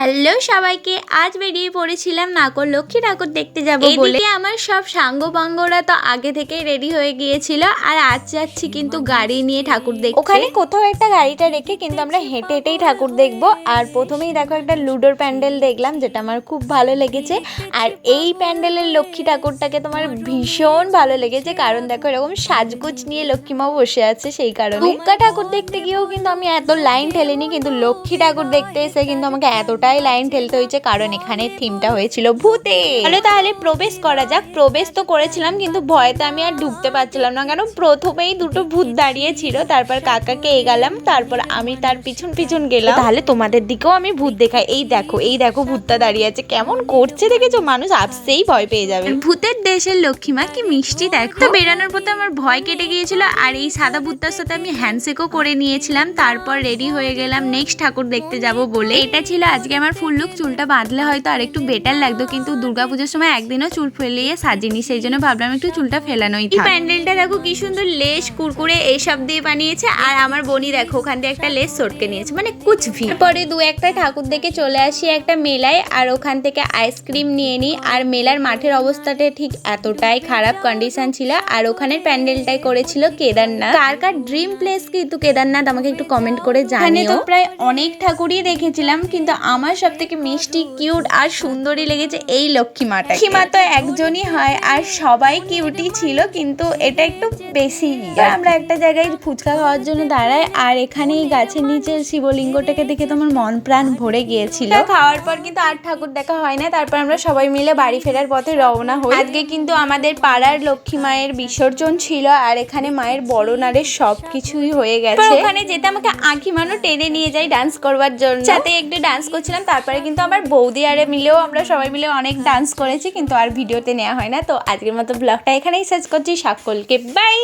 Hello সবাইকে, আজ বেরিয়ে পড়েছিলাম নাগর লক্ষ্মী ঠাকুর দেখতে যাব বলে। আমার সব সাঙ্গপাঙ্গরা তো আগে থেকেই রেডি হয়ে গিয়েছিল, আর আজ যাচ্ছি কিন্তু গাড়ি নিয়ে ঠাকুর দেখতে। ওখানে কোথাও একটা গাড়িটা রেখে কিন্তু আমরা হেঁটে হেঁটেই ঠাকুর দেখবো। আর প্রথমেই দেখো একটা লুডোর প্যান্ডেল দেখলাম, যেটা আমার খুব ভালো লেগেছে। আর এই প্যান্ডেলের লক্ষ্মী ঠাকুরটাকে তোমার ভীষণ ভালো লেগেছে, কারণ দেখো এরকম সাজগোজ নিয়ে লক্ষ্মীমাও বসে আছে। সেই কারণে দুর্গা ঠাকুর দেখতে গিয়েও কিন্তু আমি এত লাইন ঠেলিনি, কিন্তু লক্ষ্মী ঠাকুর দেখতে এসে কিন্তু আমাকে এতটা লাইন ঠেলতে হয়েছে, কারণ এখানে থিমটা হয়েছিল ভূতে। তাহলে প্রবেশ করা যাক। প্রবেশ তো করেছিলাম, কিন্তু ভয়তে আমি আর ঢুকতে পারছিলাম না, কারণ প্রথমেই দুটো ভূত দাঁড়িয়ে ছিল। তারপর কাকাকে এগালাম, তারপর আমি তার পিছন পিছন গেলাম। তাহলে তোমাদের দিকেও আমি ভূত দেখাই। এই দেখো ভূতটা দাঁড়িয়ে আছে, কেমন করছে দেখেছো? মানুষ আপসেই ভয় পেয়ে যাবে। ভূতের দেশের লক্ষ্মীমা কি মিষ্টি দেখো। তো বেরানোর পথে আমার ভয় কেটে গিয়েছিল, আর এই সাদা ভূতটার সাথে আমি হ্যান্ডশেকও করে নিয়েছিলাম। তারপর রেডি হয়ে গেলাম নেক্সট ঠাকুর দেখতে যাব বলে। এটা ছিল আজকে আমার ফুল লুক। চুলটা বাঁধলে হয়তো আর একটু বেটার লাগতো, কিন্তু দুর্গাপূজার সময় একদিনও চুল ফেলিয়ে সাজিনি, সেই জন্য ভাবলাম একটু চুলটা ফেলানোই থাক। প্যান্ডেলটা দেখো কি সুন্দর লেস কুরকুরে এইসব দিয়ে বানিয়েছে, আর আমার বোনই দেখো ওখান দিয়ে একটা লেস সটকে নিয়েছে, মানে কুচভি। পরে দু একটা ঠাকুর দেখে চলে আসি একটা মেলায়, আর ওখান থেকে আইসক্রিম নিয়ে নিই। আর মেলার মাঠের অবস্থাটা ঠিক এতটাই খারাপ কন্ডিশন ছিল। আর ওখানের প্যান্ডেলটাই করেছিল কেদারনাথ। কার কার ড্রিম প্লেস কিন্তু কেদারনাথ আমাকে একটু কমেন্ট করে জানিও। তো প্রায় অনেক ঠাকুরই দেখেছিলাম, কিন্তু আমার সব থেকে মিষ্টি, কিউট আর সুন্দরী লেগেছে এই লক্ষ্মী মাটা। লক্ষ্মী মা তো একজনই হয়, আর সবাই কিউটই ছিল, কিন্তু এটা একটু বেশি। আমরা একটা জায়গায় ফুচকা খাওয়ার জন্য দাঁড়াই, আর এখানে এই গাছের নিচে শিবলিঙ্গটাকে দেখে তোমার মন প্রাণ ভরে গিয়েছিল। খাওয়ার পর কিন্তু আর ঠাকুর দেখা হয় না। তারপর আমরা সবাই মিলে বাড়ি ফেরার পথে রওনা হই। আজকে কিন্তু আমাদের পাড়ার লক্ষ্মী মায়ের বিসর্জন ছিল, আর এখানে মায়ের বড়নারের সবকিছুই হয়ে গেছে। ওখানে যেতে আমাকে আঁখি মানু টেনে নিয়ে যাই ডান্স করবার জন্য, সাথে একটু ডান্স করছিলাম। তারপরে কিন্তু আমার বৌদি আরে মিলেও আমরা সবাই মিলে অনেক ডান্স করেছি, কিন্তু আর ভিডিওতে নেওয়া হয় না। তো আজকের মতো ব্লগটা এখানেই শেষ করছি। সকলকে বাই।